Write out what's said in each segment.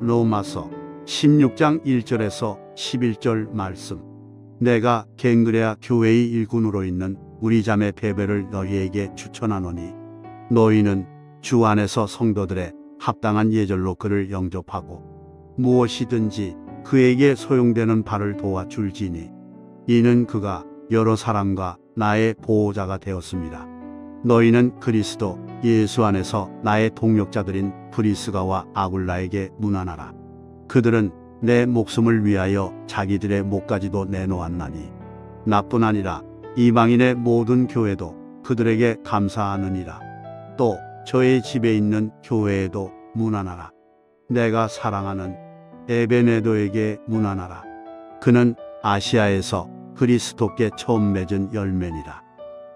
로마서 16장 1절에서 11절 말씀. 내가 갱그레아 교회의 일꾼으로 있는 우리 자매 베베를 너희에게 추천하노니 너희는 주 안에서 성도들의 합당한 예절로 그를 영접하고 무엇이든지 그에게 소용되는 바를 도와줄지니 이는 그가 여러 사람과 나의 보호자가 되었습니다. 너희는 그리스도 예수 안에서 나의 동역자들인 브리스가와 아굴라에게 문안하라. 그들은 내 목숨을 위하여 자기들의 목까지도 내놓았나니 나뿐 아니라 이방인의 모든 교회도 그들에게 감사하느니라. 또 저의 집에 있는 교회에도 문안하라. 내가 사랑하는 에베네도에게 문안하라. 그는 아시아에서 그리스도께 처음 맺은 열매니라.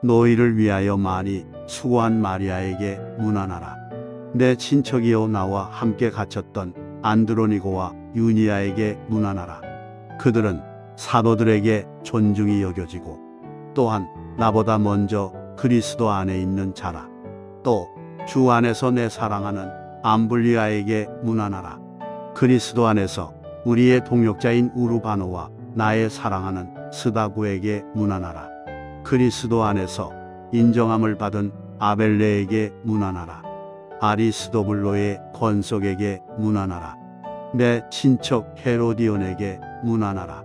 너희를 위하여 많이 수고한 마리아에게 문안하라. 내 친척이요 나와 함께 갇혔던 안드로니고와 유니아에게 문안하라. 그들은 사도들에게 존중이 여겨지고 또한 나보다 먼저 그리스도 안에 있는 자라. 또 주 안에서 내 사랑하는 암블리아에게 문안하라. 그리스도 안에서 우리의 동역자인 우르바노와 나의 사랑하는 스다구에게 문안하라. 그리스도 안에서 인정함을 받은 아벨레에게 문안하라. 아리스도블로의 권속에게 문안하라. 내 친척 헤로디온에게 문안하라.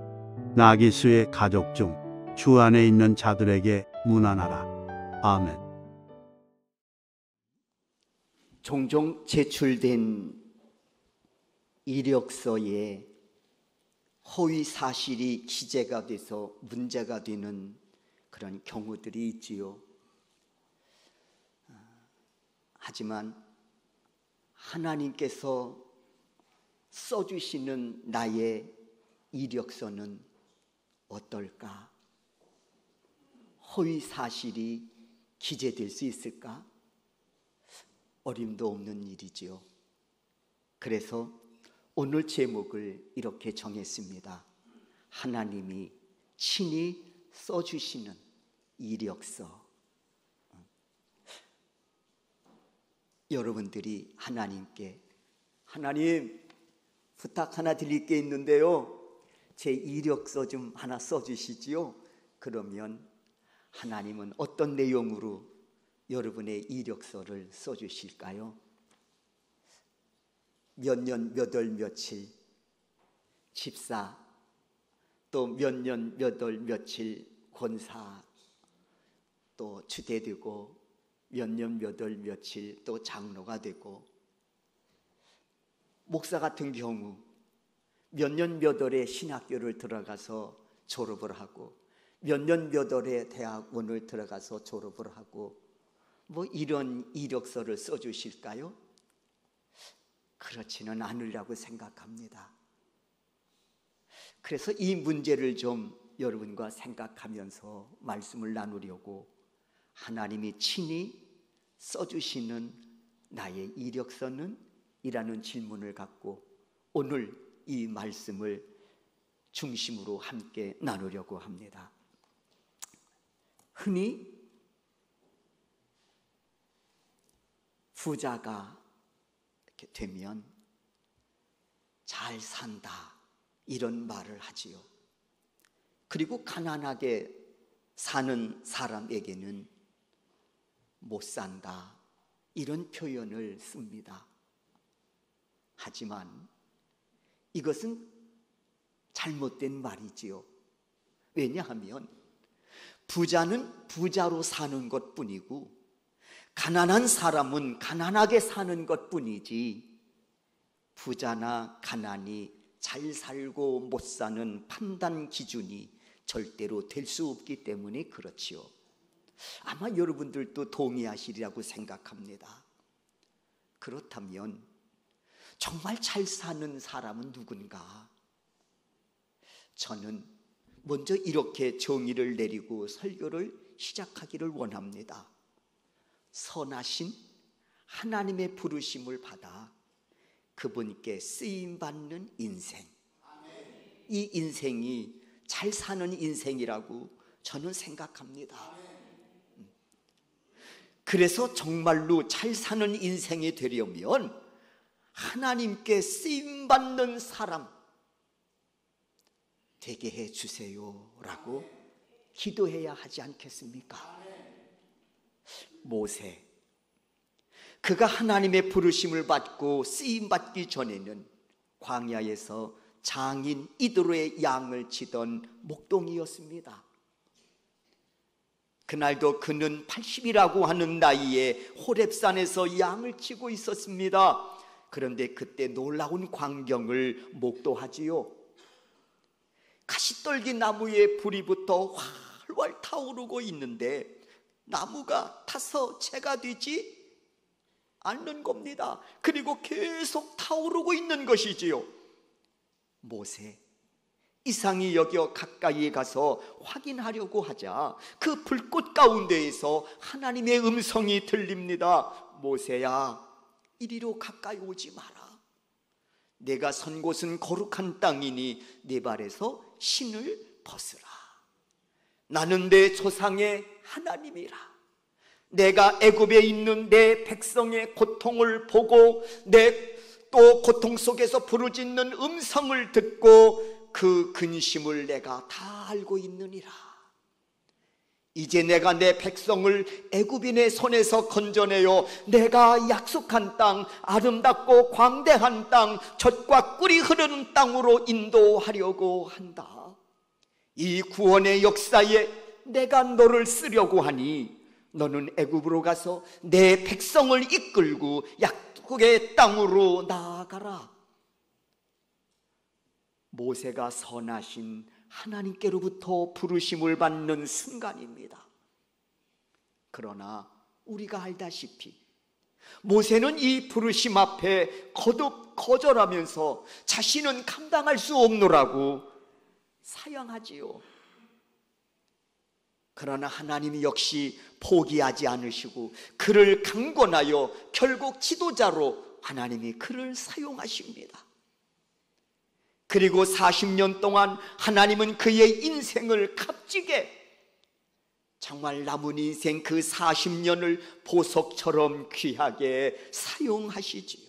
나기수의 가족 중 주 안에 있는 자들에게 문안하라. 아멘. 종종 제출된 이력서에 허위 사실이 기재가 돼서 문제가 되는 그런 경우들이 있지요. 하지만 하나님께서 써주시는 나의 이력서는 어떨까? 허위 사실이 기재될 수 있을까? 어림도 없는 일이지요. 그래서 오늘 제목을 이렇게 정했습니다. 하나님이 친히 써주시는 이력서. 여러분들이 하나님께 하나님 부탁 하나 드릴 게 있는데요, 제 이력서 좀 하나 써주시지요. 그러면 하나님은 어떤 내용으로 여러분의 이력서를 써주실까요? 몇 년 몇 월 며칠 집사, 또 몇 년 몇 월 며칠 권사, 또 주대되고 몇 년 몇 월 며칠 또 장로가 되고, 목사 같은 경우 몇 년 몇 월에 신학교를 들어가서 졸업을 하고 몇 년 몇 월에 대학원을 들어가서 졸업을 하고 뭐 이런 이력서를 써주실까요? 그렇지는 않으려고 생각합니다. 그래서 이 문제를 좀 여러분과 생각하면서 말씀을 나누려고 하나님이 친히 써주시는 나의 이력서는? 이라는 질문을 갖고 오늘 이 말씀을 중심으로 함께 나누려고 합니다. 흔히 부자가 이렇게 되면 잘 산다 이런 말을 하지요. 그리고 가난하게 사는 사람에게는 못 산다 이런 표현을 씁니다. 하지만 이것은 잘못된 말이지요. 왜냐하면 부자는 부자로 사는 것뿐이고 가난한 사람은 가난하게 사는 것뿐이지 부자나 가난이 잘 살고 못 사는 판단 기준이 절대로 될 수 없기 때문에 그렇지요. 아마 여러분들도 동의하시리라고 생각합니다. 그렇다면 정말 잘 사는 사람은 누군가? 저는 먼저 이렇게 정의를 내리고 설교를 시작하기를 원합니다. 선하신 하나님의 부르심을 받아 그분께 쓰임받는 인생, 이 인생이 잘 사는 인생이라고 저는 생각합니다. 그래서 정말로 잘 사는 인생이 되려면 하나님께 쓰임받는 사람 되게 해주세요라고 기도해야 하지 않겠습니까? 모세, 그가 하나님의 부르심을 받고 쓰임받기 전에는 광야에서 장인 이드로의 양을 치던 목동이었습니다. 그날도 그는 80이라고 하는 나이에 호렙산에서 양을 치고 있었습니다. 그런데 그때 놀라운 광경을 목도하지요. 가시떨기 나무에 불이 붙어 활활 타오르고 있는데 나무가 타서 채가 되지 않는 겁니다. 그리고 계속 타오르고 있는 것이지요. 모세, 이상히 여겨 가까이에 가서 확인하려고 하자 그 불꽃 가운데에서 하나님의 음성이 들립니다. 모세야, 이리로 가까이 오지 마라. 내가 선 곳은 거룩한 땅이니 네 발에서 신을 벗으라. 나는 내 조상의 하나님이라. 내가 애굽에 있는 내 백성의 고통을 보고 내 또 고통 속에서 부르짖는 음성을 듣고 그 근심을 내가 다 알고 있느니라. 이제 내가 내 백성을 애굽인의 손에서 건져내어 내가 약속한 땅, 아름답고 광대한 땅, 젖과 꿀이 흐르는 땅으로 인도하려고 한다. 이 구원의 역사에 내가 너를 쓰려고 하니 너는 애굽으로 가서 내 백성을 이끌고 약속의 땅으로 나아가라. 모세가 선하신 하나님께로부터 부르심을 받는 순간입니다. 그러나 우리가 알다시피 모세는 이 부르심 앞에 거듭 거절하면서 자신은 감당할 수 없노라고 사양하지요. 그러나 하나님이 역시 포기하지 않으시고 그를 강권하여 결국 지도자로 하나님이 그를 사용하십니다. 그리고 40년 동안 하나님은 그의 인생을 값지게, 정말 남은 인생 그 40년을 보석처럼 귀하게 사용하시지요.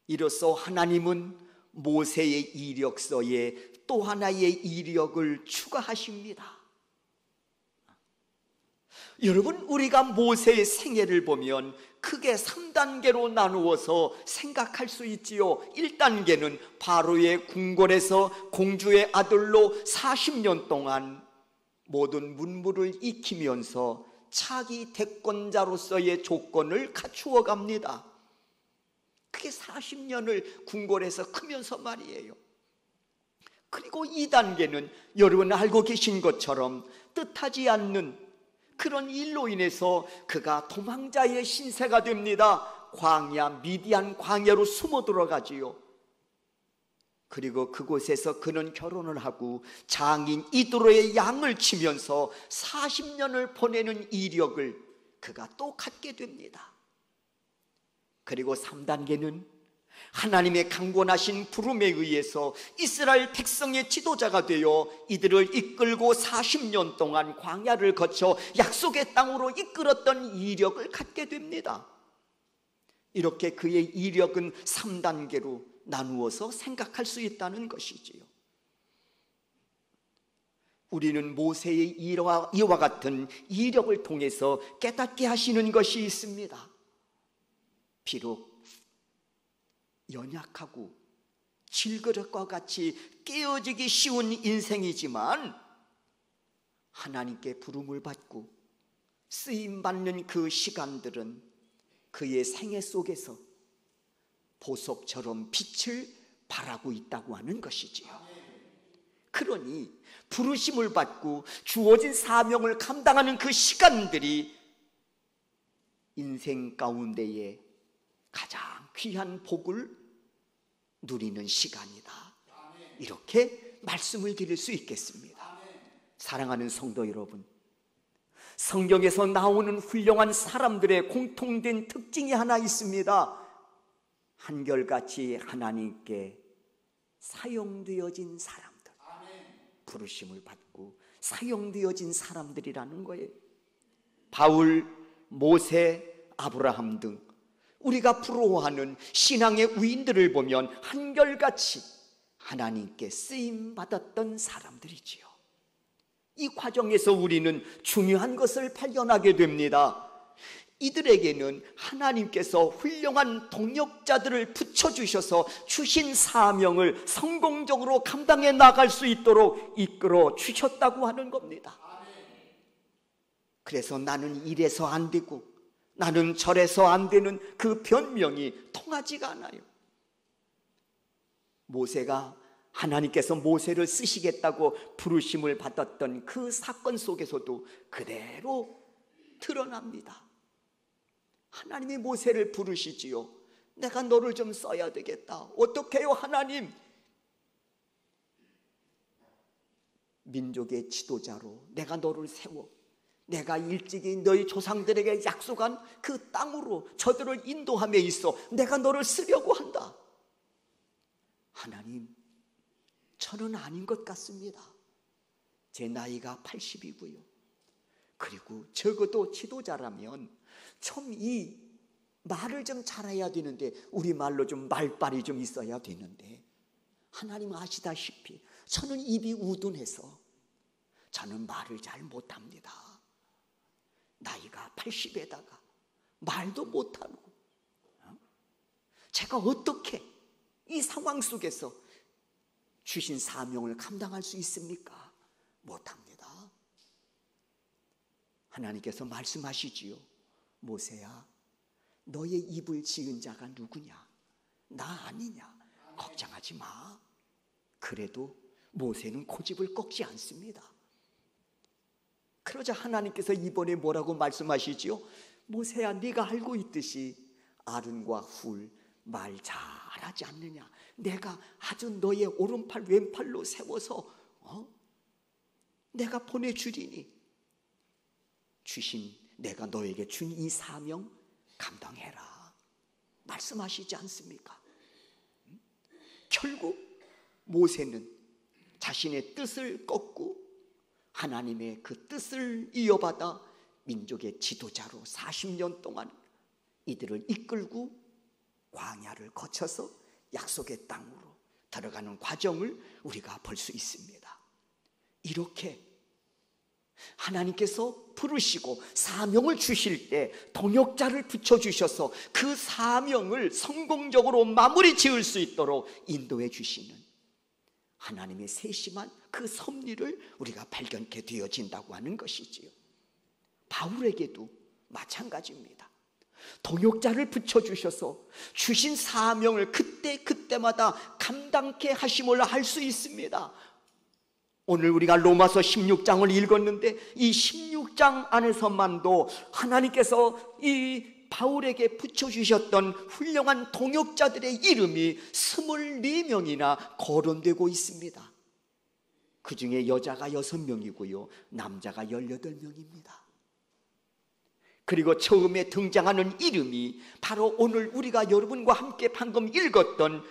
이로써 하나님은 모세의 이력서에 또 하나의 이력을 추가하십니다. 여러분, 우리가 모세의 생애를 보면 크게 3단계로 나누어서 생각할 수 있지요. 1단계는 바로의 궁궐에서 공주의 아들로 40년 동안 모든 문무를 익히면서 차기 대권자로서의 조건을 갖추어 갑니다. 그게 40년을 궁궐에서 크면서 말이에요. 그리고 2단계는 여러분 알고 계신 것처럼 뜻하지 않는 그런 일로 인해서 그가 도망자의 신세가 됩니다. 광야, 미디안 광야로 숨어 들어가지요. 그리고 그곳에서 그는 결혼을 하고 장인 이드로의 양을 치면서 40년을 보내는 이력을 그가 또 갖게 됩니다. 그리고 3단계는 하나님의 강권하신 부름에 의해서 이스라엘 백성의 지도자가 되어 이들을 이끌고 40년 동안 광야를 거쳐 약속의 땅으로 이끌었던 이력을 갖게 됩니다. 이렇게 그의 이력은 3단계로 나누어서 생각할 수 있다는 것이지요. 우리는 모세의 이와 같은 이력을 통해서 깨닫게 하시는 것이 있습니다. 비록 연약하고 질그릇과 같이 깨어지기 쉬운 인생이지만 하나님께 부름을 받고 쓰임받는 그 시간들은 그의 생애 속에서 보석처럼 빛을 발하고 있다고 하는 것이지요. 그러니 부르심을 받고 주어진 사명을 감당하는 그 시간들이 인생 가운데에 가장 귀한 복을 누리는 시간이다. 이렇게 말씀을 드릴 수 있겠습니다. 사랑하는 성도 여러분, 성경에서 나오는 훌륭한 사람들의 공통된 특징이 하나 있습니다. 한결같이 하나님께 사용되어진 사람들, 부르심을 받고 사용되어진 사람들이라는 거예요. 바울, 모세, 아브라함 등 우리가 부러워하는 신앙의 위인들을 보면 한결같이 하나님께 쓰임받았던 사람들이지요. 이 과정에서 우리는 중요한 것을 발견하게 됩니다. 이들에게는 하나님께서 훌륭한 동역자들을 붙여주셔서 주신 사명을 성공적으로 감당해 나갈 수 있도록 이끌어 주셨다고 하는 겁니다. 그래서 나는 이래서 안 되고 나는 저래서 안 되는 그 변명이 통하지가 않아요. 모세가 하나님께서 모세를 쓰시겠다고 부르심을 받았던 그 사건 속에서도 그대로 드러납니다. 하나님이 모세를 부르시지요. 내가 너를 좀 써야 되겠다. 어떻게 해요 하나님? 민족의 지도자로 내가 너를 세워 내가 일찍이 너희 조상들에게 약속한 그 땅으로 저들을 인도함에 있어 내가 너를 쓰려고 한다. 하나님, 저는 아닌 것 같습니다. 제 나이가 80이고요. 그리고 적어도 지도자라면 좀 이 말을 좀 잘해야 되는데 우리말로 좀 말빨이 좀 있어야 되는데 하나님 아시다시피 저는 입이 우둔해서 저는 말을 잘 못합니다. 나이가 80에다가 말도 못하고 제가 어떻게 이 상황 속에서 주신 사명을 감당할 수 있습니까? 못합니다. 하나님께서 말씀하시지요. 모세야, 너의 입을 지은 자가 누구냐? 나 아니냐? 걱정하지 마. 그래도 모세는 고집을 꺾지 않습니다. 그러자 하나님께서 이번에 뭐라고 말씀하시지요? 모세야, 네가 알고 있듯이 아론과 훌 말 잘하지 않느냐? 내가 아주 너의 오른팔 왼팔로 세워서 내가 보내주리니 내가 너에게 준 이 사명 감당해라 말씀하시지 않습니까? 결국 모세는 자신의 뜻을 꺾고 하나님의 그 뜻을 이어받아 민족의 지도자로 40년 동안 이들을 이끌고 광야를 거쳐서 약속의 땅으로 들어가는 과정을 우리가 볼 수 있습니다. 이렇게 하나님께서 부르시고 사명을 주실 때 동역자를 붙여주셔서 그 사명을 성공적으로 마무리 지을 수 있도록 인도해 주시는 하나님의 세심한 그 섭리를 우리가 발견케 되어진다고 하는 것이지요. 바울에게도 마찬가지입니다. 동역자를 붙여주셔서 주신 사명을 그때마다 감당케 하심을 알 수 있습니다. 오늘 우리가 로마서 16장을 읽었는데 이 16장 안에서만도 하나님께서 이 바울에게 붙여주셨던 훌륭한 동역자들의 이름이 24명이나 거론되고 있습니다. 그 중에 여자가 6명이고요 남자가 18명입니다. 그리고 처음에 등장하는 이름이 바로 오늘 우리가 여러분과 함께 방금 읽었던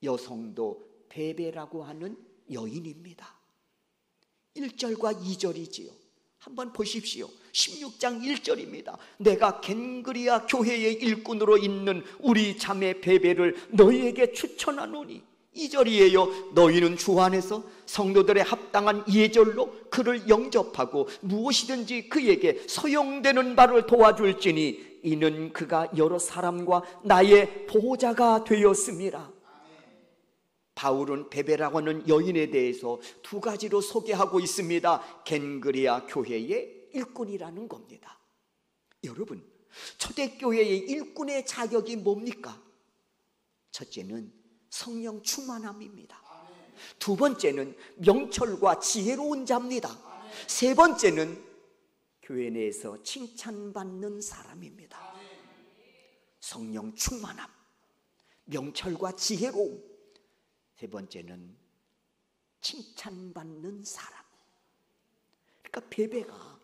여성도 베베라고 하는 여인입니다. 1절과 2절이지요. 한번 보십시오. 16장 1절입니다. 내가 겐그리아 교회의 일꾼으로 있는 우리 자매 베베를 너희에게 추천하노니 2절이에요. 너희는 주 안에서 성도들의 합당한 예절로 그를 영접하고 무엇이든지 그에게 소용되는 바를 도와줄지니 이는 그가 여러 사람과 나의 보호자가 되었음이라. 바울은 베베라고 하는 여인에 대해서 두 가지로 소개하고 있습니다. 겐그리아 교회의 일꾼이라는 겁니다. 여러분, 초대교회의 일꾼의 자격이 뭡니까? 첫째는 성령 충만함입니다. 두 번째는 명철과 지혜로운 자입니다. 세 번째는 교회 내에서 칭찬받는 사람입니다. 성령 충만함, 명철과 지혜로움, 세 번째는 칭찬받는 사람. 그러니까 베베가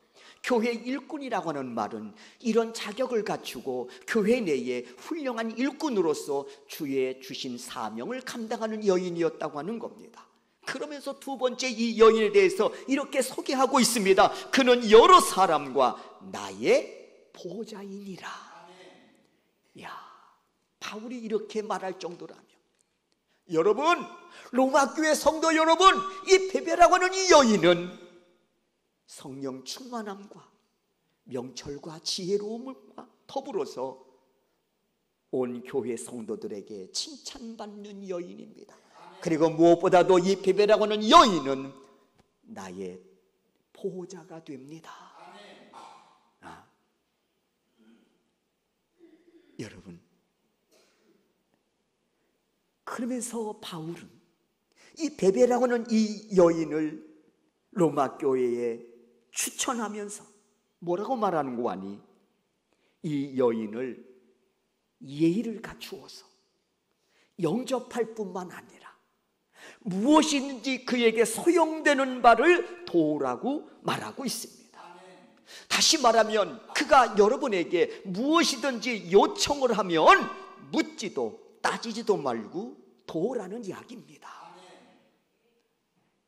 교회 일꾼이라고 하는 말은 이런 자격을 갖추고 교회 내에 훌륭한 일꾼으로서 주의 주신 사명을 감당하는 여인이었다고 하는 겁니다. 그러면서 두 번째 이 여인에 대해서 이렇게 소개하고 있습니다. 그는 여러 사람과 나의 보호자이니라. 야, 바울이 이렇게 말할 정도라면, 여러분, 로마 교회 성도 여러분, 이 베베라고 하는 이 여인은 성령 충만함과 명철과 지혜로움과 더불어서 온 교회 성도들에게 칭찬받는 여인입니다. 그리고 무엇보다도 이 베베라고 하는 여인은 나의 보호자가 됩니다. 여러분, 그러면서 바울은 이 베베라고 하는 이 여인을 로마 교회에 추천하면서 뭐라고 말하는 거 아니? 이 여인을 예의를 갖추어서 영접할 뿐만 아니라 무엇이든지 그에게 소용되는 바를 도우라고 말하고 있습니다. 다시 말하면 그가 여러분에게 무엇이든지 요청을 하면 묻지도 따지지도 말고 도우라는 이야기입니다.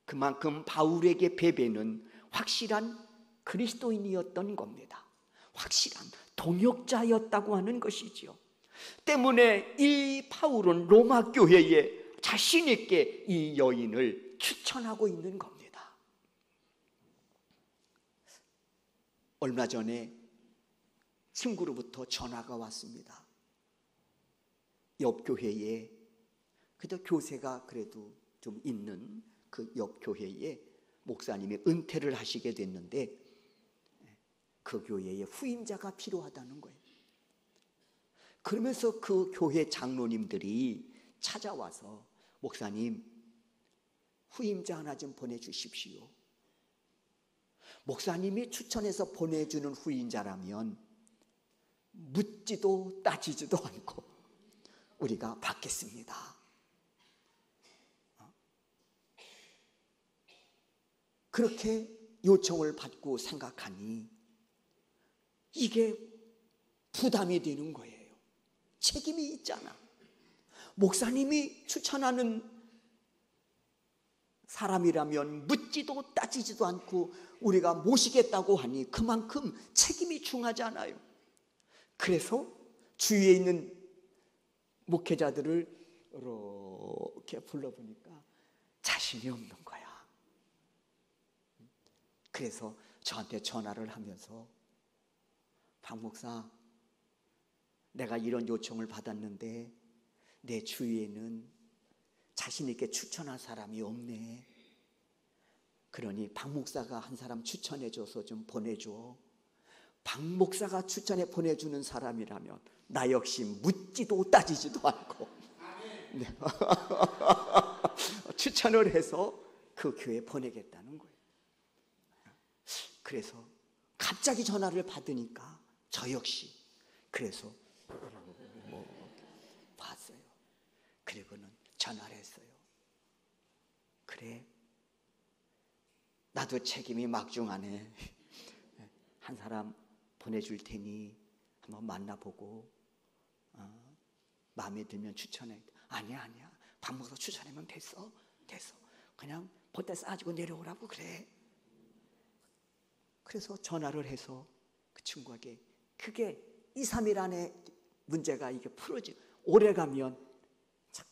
그만큼 바울에게 베베는 확실한 그리스도인이었던 겁니다. 확실한 동역자였다고 하는 것이지요. 때문에 이 바울은 로마 교회에 자신 있게 이 여인을 추천하고 있는 겁니다. 얼마 전에 친구로부터 전화가 왔습니다. 옆 교회에, 그래도 교세가 그래도 좀 있는 그 옆 교회에 목사님이 은퇴를 하시게 됐는데 그 교회에 후임자가 필요하다는 거예요. 그러면서 그 교회 장로님들이 찾아와서 목사님, 후임자 하나 좀 보내주십시오. 목사님이 추천해서 보내주는 후임자라면 묻지도 따지지도 않고 우리가 받겠습니다. 그렇게 요청을 받고 생각하니 이게 부담이 되는 거예요. 책임이 있잖아. 목사님이 추천하는 사람이라면 묻지도 따지지도 않고 우리가 모시겠다고 하니 그만큼 책임이 중하잖아요. 그래서 주위에 있는 목회자들을 이렇게 불러보니까 자신이 없는 거야. 그래서 저한테 전화를 하면서 박 목사, 내가 이런 요청을 받았는데 내 주위에는 자신 있게 추천할 사람이 없네. 그러니 박 목사가 한 사람 추천해줘서 좀 보내줘. 박 목사가 추천해 보내주는 사람이라면 나 역시 묻지도 따지지도 않고 네. 추천을 해서 그 교회에 보내겠다는 거예요. 그래서 갑자기 전화를 받으니까 저 역시 그래서 봤어요. 그리고는 전화를 했어요. 그래, 나도 책임이 막중하네. 한 사람 보내줄 테니 한번 만나보고 마음에 들면 추천해. 아니야, 밥 먹어서 추천하면 됐어. 그냥 보따리 싸가지고 내려오라고 그래. 그래서 전화를 해서 그 친구에게 그게 2, 3일 안에 문제가 이게 풀어지고 오래가면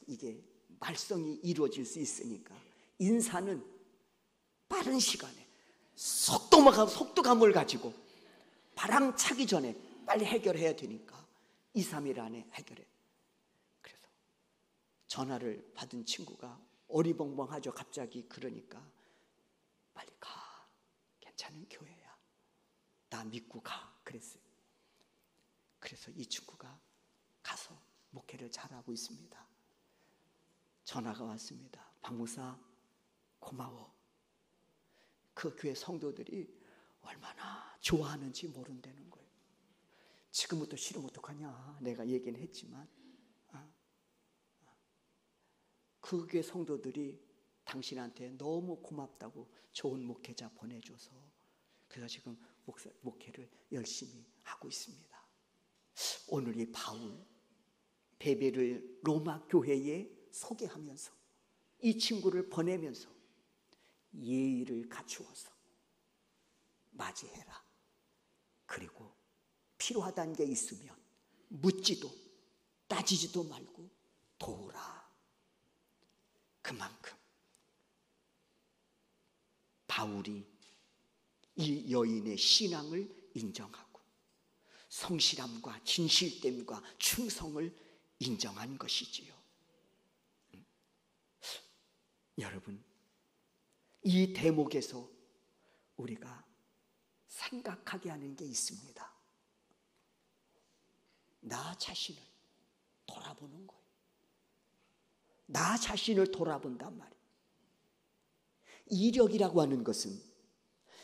이게 말썽이 이루어질 수 있으니까 인사는 빠른 시간에 속도감을 가지고 바람 차기 전에 빨리 해결해야 되니까 2, 3일 안에 해결해. 그래서 전화를 받은 친구가 어리벙벙하죠. 갑자기 그러니까 빨리 가. 괜찮은 교회야. 나 믿고 가. 그랬어요. 그래서 이 친구가 가서 목회를 잘하고 있습니다. 전화가 왔습니다. 박 목사 고마워. 그 교회 성도들이 얼마나 좋아하는지 모른다는 거예요. 지금부터 싫으면 어떡하냐 내가 얘기는 했지만 그 교회 성도들이 당신한테 너무 고맙다고 좋은 목회자 보내줘서 그래서 지금 목회를 열심히 하고 있습니다. 오늘 이 바울 베베를 로마 교회에 소개하면서 이 친구를 보내면서 예의를 갖추어서 맞이해라. 그리고 필요하다는 게 있으면 묻지도 따지지도 말고 도우라. 그만큼 바울이 이 여인의 신앙을 인정하고 성실함과 진실됨과 충성을 인정한 것이지요. 여러분, 이 대목에서 우리가 생각하게 하는 게 있습니다. 나 자신을 돌아보는 거예요. 나 자신을 돌아본단 말이에요. 이력이라고 하는 것은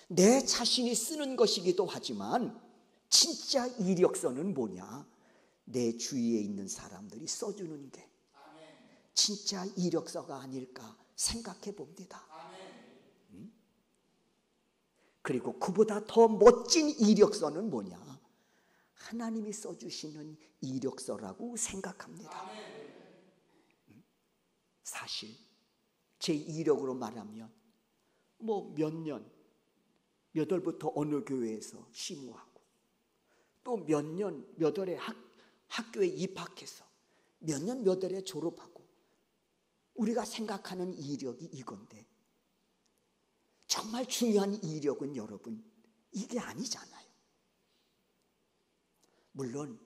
내 자신이 쓰는 것이기도 하지만 진짜 이력서는 뭐냐? 내 주위에 있는 사람들이 써주는 게 진짜 이력서가 아닐까 생각해 봅니다. 그리고 그보다 더 멋진 이력서는 뭐냐? 하나님이 써주시는 이력서라고 생각합니다. 사실 제 이력으로 말하면 뭐 몇 년, 몇 월부터 어느 교회에서 심우하고 또 몇 년, 몇 월에 학교에 입학해서 몇 년, 몇 월에 졸업하고 우리가 생각하는 이력이 이건데 정말 중요한 이력은 여러분 이게 아니잖아요. 물론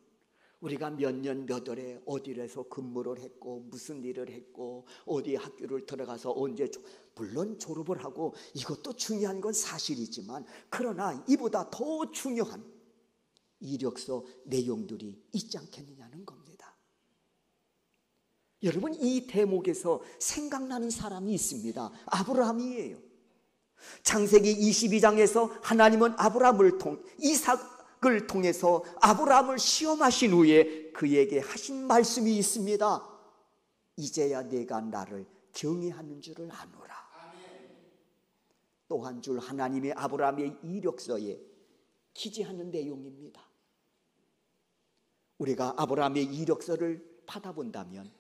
우리가 몇 년 몇 월에 어디에서 근무를 했고 무슨 일을 했고 어디 학교를 들어가서 언제 물론 졸업을 하고 이것도 중요한 건 사실이지만 그러나 이보다 더 중요한 이력서 내용들이 있지 않겠느냐는 겁니다. 여러분, 이 대목에서 생각나는 사람이 있습니다. 아브라함이에요. 창세기 22장에서 하나님은 이삭을 통해서 아브라함을 시험하신 후에 그에게 하신 말씀이 있습니다. 이제야 내가 나를 경외하는 줄을 아노라. 또 한 줄 하나님의 아브라함의 이력서에 기재하는 내용입니다. 우리가 아브라함의 이력서를 받아본다면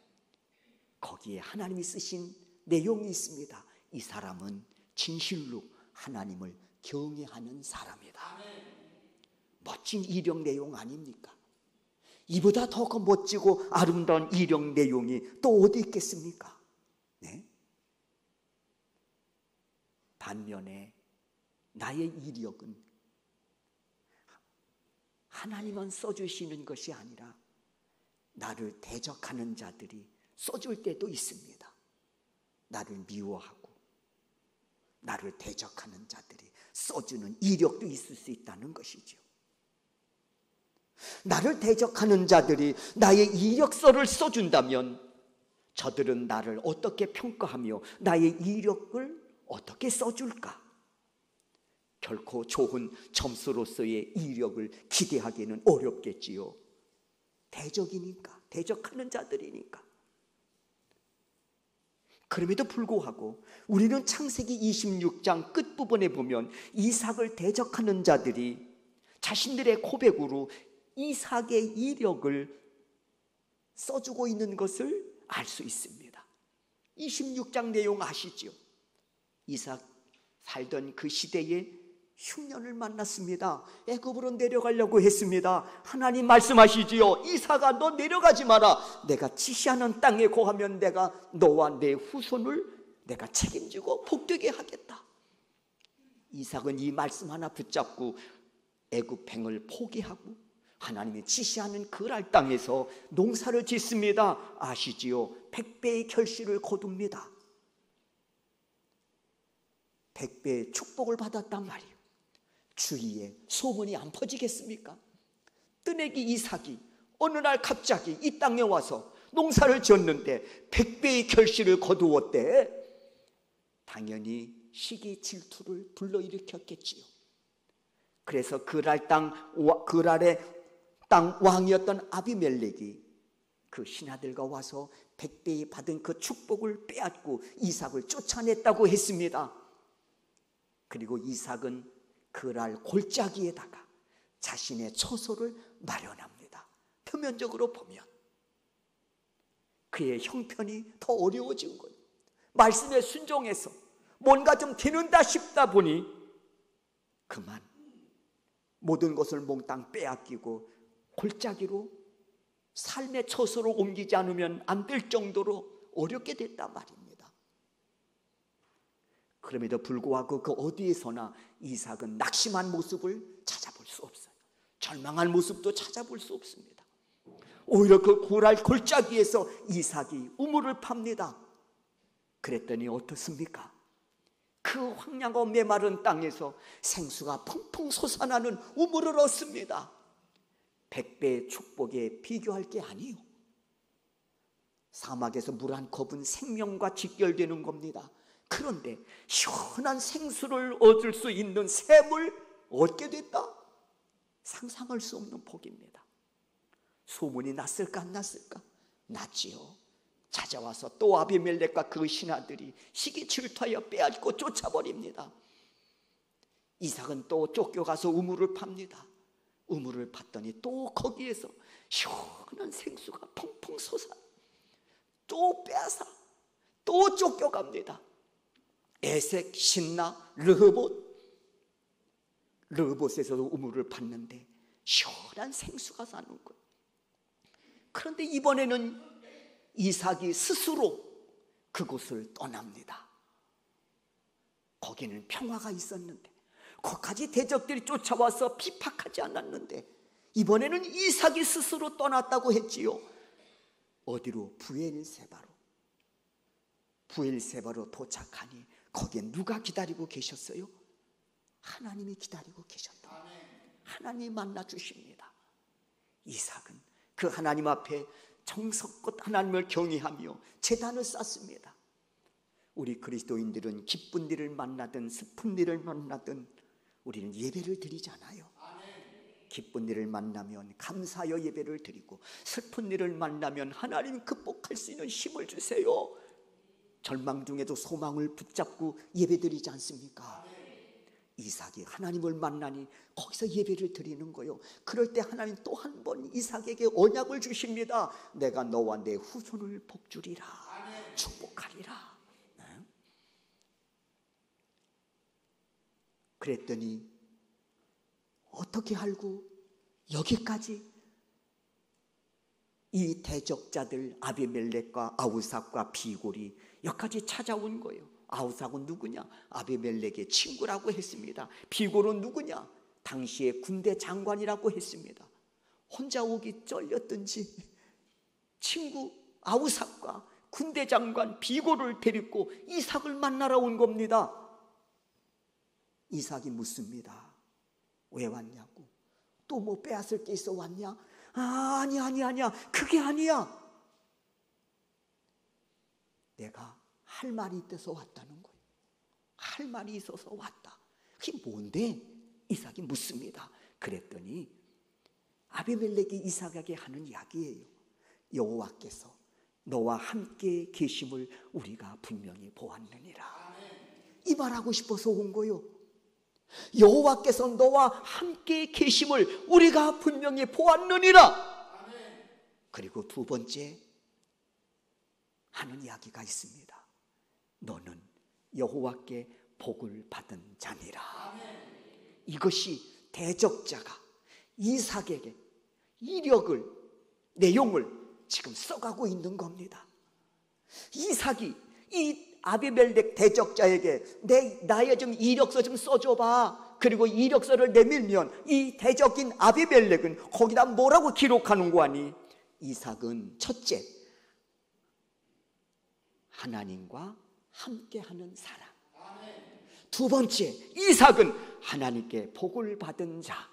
거기에 하나님이 쓰신 내용이 있습니다. 이 사람은 진실로 하나님을 경외하는 사람이다. 멋진 이력 내용 아닙니까? 이보다 더 멋지고 아름다운 이력 내용이 또 어디 있겠습니까? 네? 반면에 나의 이력은 하나님만 써주시는 것이 아니라 나를 대적하는 자들이 써줄 때도 있습니다. 나를 미워하고 나를 대적하는 자들이 써주는 이력도 있을 수 있다는 것이죠. 나를 대적하는 자들이 나의 이력서를 써준다면 저들은 나를 어떻게 평가하며 나의 이력을 어떻게 써줄까? 결코 좋은 점수로서의 이력을 기대하기는 어렵겠지요. 대적이니까, 대적하는 자들이니까. 그럼에도 불구하고 우리는 창세기 26장 끝부분에 보면 이삭을 대적하는 자들이 자신들의 고백으로 이삭의 이력을 써주고 있는 것을 알 수 있습니다. 26장 내용 아시죠? 이삭 살던 그 시대에 흉년을 만났습니다. 애굽으로 내려가려고 했습니다. 하나님 말씀하시지요. 이삭아, 너 내려가지 마라. 내가 지시하는 땅에 거하면 내가 너와 내 후손을 내가 책임지고 복되게 하겠다. 이삭은 이 말씀 하나 붙잡고 애굽행을 포기하고 하나님이 지시하는 그랄 땅에서 농사를 짓습니다. 아시지요? 100배의 결실을 거둡니다. 100배의 축복을 받았단 말이에요. 주위에 소문이 안 퍼지겠습니까? 뜨내기 이삭이 어느 날 갑자기 이 땅에 와서 농사를 지었는데 100배의 결실을 거두었대. 당연히 시기 질투를 불러일으켰겠지요. 그래서 그랄의 땅 왕이었던 아비멜렉이 그 신하들과 와서 100배에 받은 그 축복을 빼앗고 이삭을 쫓아냈다고 했습니다. 그리고 이삭은 그랄 골짜기에다가 자신의 처소를 마련합니다. 표면적으로 보면 그의 형편이 더 어려워진 거예요. 말씀에 순종해서 뭔가 좀 되는다 싶다 보니 그만 모든 것을 몽땅 빼앗기고 골짜기로 삶의 처소로 옮기지 않으면 안 될 정도로 어렵게 됐단 말입니다. 그럼에도 불구하고 그 어디에서나 이삭은 낙심한 모습을 찾아볼 수 없어요. 절망한 모습도 찾아볼 수 없습니다. 오히려 그 고랄 골짜기에서 이삭이 우물을 팝니다. 그랬더니 어떻습니까? 그 황량하고 메마른 땅에서 생수가 펑펑 솟아나는 우물을 얻습니다. 100배의 축복에 비교할 게 아니요. 사막에서 물 한 컵은 생명과 직결되는 겁니다. 그런데 시원한 생수를 얻을 수 있는 샘을 얻게 됐다? 상상할 수 없는 복입니다. 소문이 났을까 안 났을까? 났지요. 찾아와서 또 아비멜렉과 그 신하들이 시기 질투하여 빼앗고 쫓아버립니다. 이삭은 또 쫓겨가서 우물을 팝니다. 우물을 팠더니 또 거기에서 시원한 생수가 펑펑 솟아 또 빼앗아 또 쫓겨갑니다. 에색, 신나, 르호봇에서도 우물을 팠는데 시원한 생수가 나는 거예요. 그런데 이번에는 이삭이 스스로 그곳을 떠납니다. 거기는 평화가 있었는데, 거기까지 대적들이 쫓아와서 비박하지 않았는데, 이번에는 이삭이 스스로 떠났다고 했지요. 어디로? 부엘세바로 도착하니 거기에 누가 기다리고 계셨어요? 하나님이 기다리고 계셨다. 하나님이 만나 주십니다. 이삭은 그 하나님 앞에 정성껏 하나님을 경외하며 제단을 쌓습니다. 우리 그리스도인들은 기쁜 일을 만나든 슬픈 일을 만나든 우리는 예배를 드리잖아요. 기쁜 일을 만나면 감사하여 예배를 드리고, 슬픈 일을 만나면 하나님 극복할 수 있는 힘을 주세요. 절망 중에도 소망을 붙잡고 예배드리지 않습니까? 이삭이 하나님을 만나니 거기서 예배를 드리는 거예요. 그럴 때 하나님 또 한 번 이삭에게 언약을 주십니다. 내가 너와 내 후손을 복주리라, 축복하리라. 그랬더니 어떻게 알고 여기까지 이 대적자들 아비멜렉과 아우삭과 비골이 여기까지 찾아온 거예요. 아우삭은 누구냐? 아비멜렉의 친구라고 했습니다. 비골은 누구냐? 당시의 군대 장관이라고 했습니다. 혼자 오기 쩔렸든지 친구 아우삭과 군대 장관 비골을 데리고 이삭을 만나러 온 겁니다. 이삭이 묻습니다. 왜 왔냐고. 또 뭐 빼앗을 게 있어 왔냐? 아니야. 그게 아니야. 내가 할 말이 있어서 왔다는 거예요. 할 말이 있어서 왔다. 그게 뭔데? 이삭이 묻습니다. 그랬더니 아비멜렉이 이삭에게 하는 이야기예요. 여호와께서 너와 함께 계심을 우리가 분명히 보았느니라. 이 말하고 싶어서 온 거예요. 여호와께서 너와 함께 계심을 우리가 분명히 보았느니라. 그리고 두 번째 하는 이야기가 있습니다. 너는 여호와께 복을 받은 자니라. 이것이 대적자가 이삭에게 이력을, 내용을 지금 써가고 있는 겁니다. 이삭이 이 아비멜렉 대적자에게 나의 좀 이력서 좀 써줘봐. 그리고 이력서를 내밀면 이 대적인 아비멜렉은 거기다 뭐라고 기록하는 거 아니? 이삭은 첫째, 하나님과 함께하는 사람. 두 번째, 이삭은 하나님께 복을 받은 자.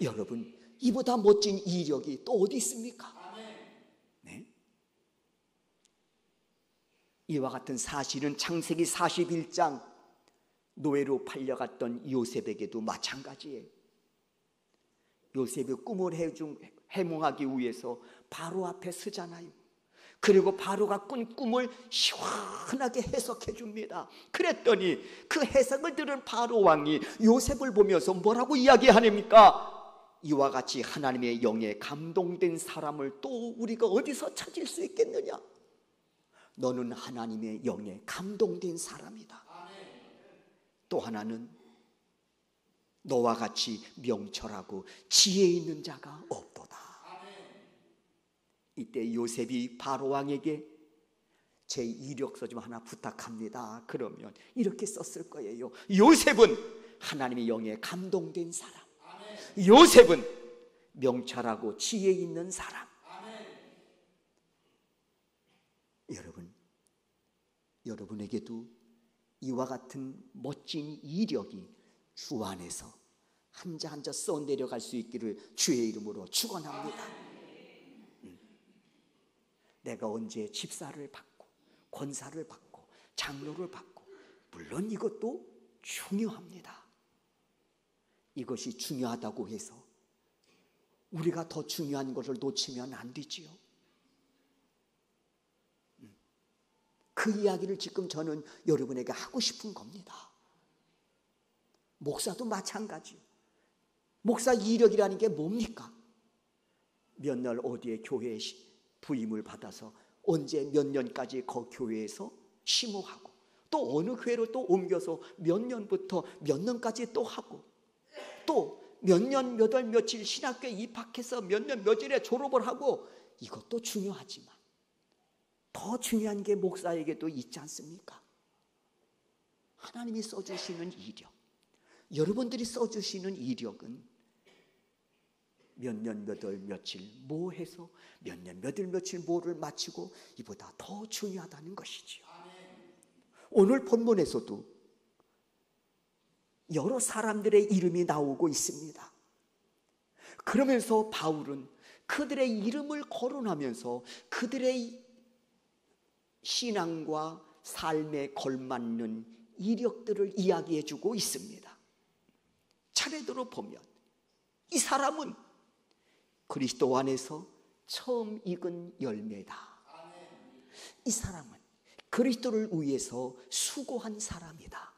여러분, 이보다 멋진 이력이 또 어디 있습니까? 네? 이와 같은 사실은 창세기 41장 노예로 팔려갔던 요셉에게도 마찬가지예요. 요셉의 꿈을 해몽하기 위해서 바로 앞에 서잖아요. 그리고 바로가 꾼 꿈을 시원하게 해석해 줍니다. 그랬더니 그 해석을 들은 바로 왕이 요셉을 보면서 뭐라고 이야기하십니까? 이와 같이 하나님의 영에 감동된 사람을 또 우리가 어디서 찾을 수 있겠느냐? 너는 하나님의 영에 감동된 사람이다. 또 하나는 너와 같이 명철하고 지혜 있는 자가 없도다. 이때 요셉이 바로 왕에게 제 이력서 좀 하나 부탁합니다. 그러면 이렇게 썼을 거예요. 요셉은 하나님의 영에 감동된 사람. 요셉은 명철하고 지혜 있는 사람. 여러분, 여러분에게도 이와 같은 멋진 이력이 주 안에서 한 자 한 자 써 내려갈 수 있기를 주의 이름으로 축원합니다. 내가 언제 집사를 받고 권사를 받고 장로를 받고, 물론 이것도 중요합니다. 이것이 중요하다고 해서 우리가 더 중요한 것을 놓치면 안 되지요. 그 이야기를 지금 저는 여러분에게 하고 싶은 겁니다. 목사도 마찬가지요. 목사 이력이라는 게 뭡니까? 몇 날 어디에 교회에 부임을 받아서 언제 몇 년까지 그 교회에서 심호하고, 또 어느 교회로 또 옮겨서 몇 년부터 몇 년까지 또 하고, 또 몇 년 몇 월 며칠 신학교에 입학해서 몇 년 며칠에 졸업을 하고, 이것도 중요하지만 더 중요한 게 목사에게도 있지 않습니까? 하나님이 써주시는 이력, 여러분들이 써주시는 이력은 몇 년 몇 월 며칠 뭐 해서 몇 년 몇 월 며칠 뭐를 마치고, 이보다 더 중요하다는 것이지요. 오늘 본문에서도 여러 사람들의 이름이 나오고 있습니다. 그러면서 바울은 그들의 이름을 거론하면서 그들의 신앙과 삶에 걸맞는 이력들을 이야기해 주고 있습니다. 차례대로 보면 이 사람은 그리스도 안에서 처음 익은 열매다. 이 사람은 그리스도를 위해서 수고한 사람이다.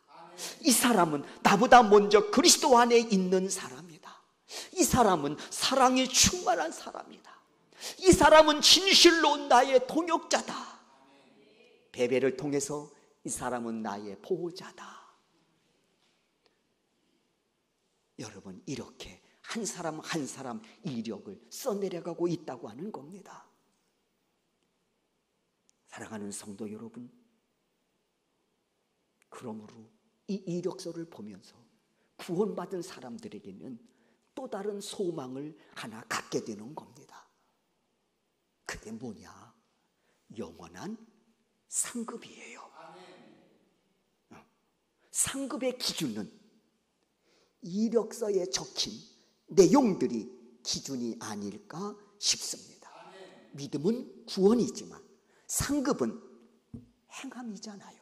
이 사람은 나보다 먼저 그리스도 안에 있는 사람이다. 이 사람은 사랑이 충만한 사람이다. 이 사람은 진실로 나의 동역자다. 베베를 통해서 이 사람은 나의 보호자다. 여러분, 이렇게 한 사람 한 사람 이력을 써내려가고 있다고 하는 겁니다. 사랑하는 성도 여러분, 그러므로 이 이력서를 보면서 구원받은 사람들에게는 또 다른 소망을 하나 갖게 되는 겁니다. 그게 뭐냐? 영원한 상급이에요. 상급의 기준은 이력서에 적힌 내용들이 기준이 아닐까 싶습니다. 믿음은 구원이지만 상급은 행함이잖아요.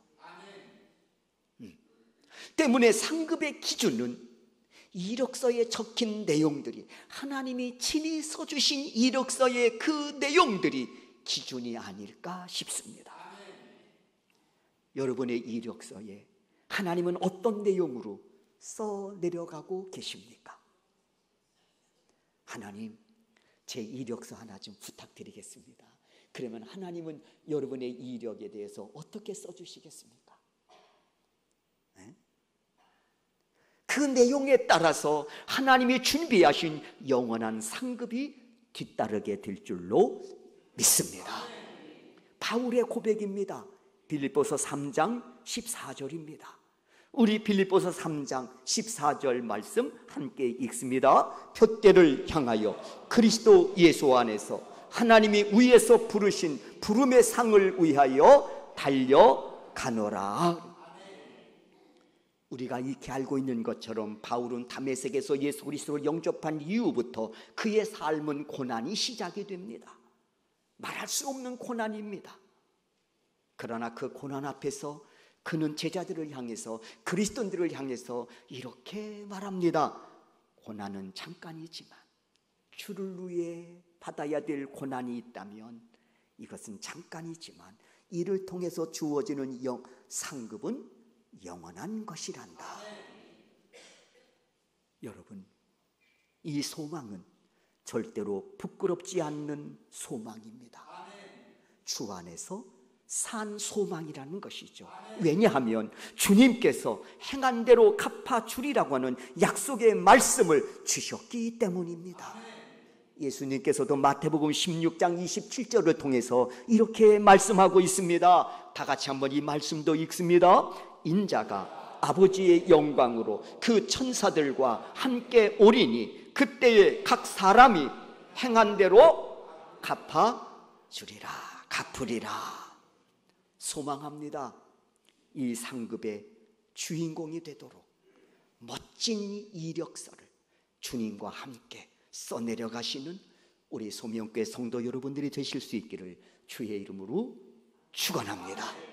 때문에 상급의 기준은 이력서에 적힌 내용들이, 하나님이 친히 써주신 이력서의 그 내용들이 기준이 아닐까 싶습니다. 여러분의 이력서에 하나님은 어떤 내용으로 써 내려가고 계십니까? 하나님, 제 이력서 하나 좀 부탁드리겠습니다. 그러면 하나님은 여러분의 이력에 대해서 어떻게 써주시겠습니까? 네? 그 내용에 따라서 하나님이 준비하신 영원한 상급이 뒤따르게 될 줄로 믿습니다. 바울의 고백입니다. 빌립보서 3장 14절입니다. 우리 빌립보서 3장 14절 말씀 함께 읽습니다. 표대를 향하여 그리스도 예수 안에서 하나님이 위에서 부르신 부름의 상을 위하여 달려가노라. 우리가 이렇게 알고 있는 것처럼 바울은 다메섹에서 예수 그리스도를 영접한 이후부터 그의 삶은 고난이 시작이 됩니다. 말할 수 없는 고난입니다. 그러나 그 고난 앞에서 그는 제자들을 향해서, 그리스도인들을 향해서 이렇게 말합니다. 고난은 잠깐이지만 주를 위해 받아야 될 고난이 있다면 이것은 잠깐이지만 이를 통해서 주어지는 상급은 영원한 것이란다. 여러분, 이 소망은 절대로 부끄럽지 않는 소망입니다. 주 안에서 산 소망이라는 것이죠. 왜냐하면 주님께서 행한 대로 갚아주리라고 하는 약속의 말씀을 주셨기 때문입니다. 예수님께서도 마태복음 16장 27절을 통해서 이렇게 말씀하고 있습니다. 다 같이 한번 이 말씀도 읽습니다. 인자가 아버지의 영광으로 그 천사들과 함께 오리니 그때에 각 사람이 행한 대로 갚아주리라, 갚으리라. 소망합니다. 이 상급의 주인공이 되도록 멋진 이력서를 주님과 함께 써내려 가시는 우리 소명교회 성도 여러분들이 되실 수 있기를 주의 이름으로 축원합니다.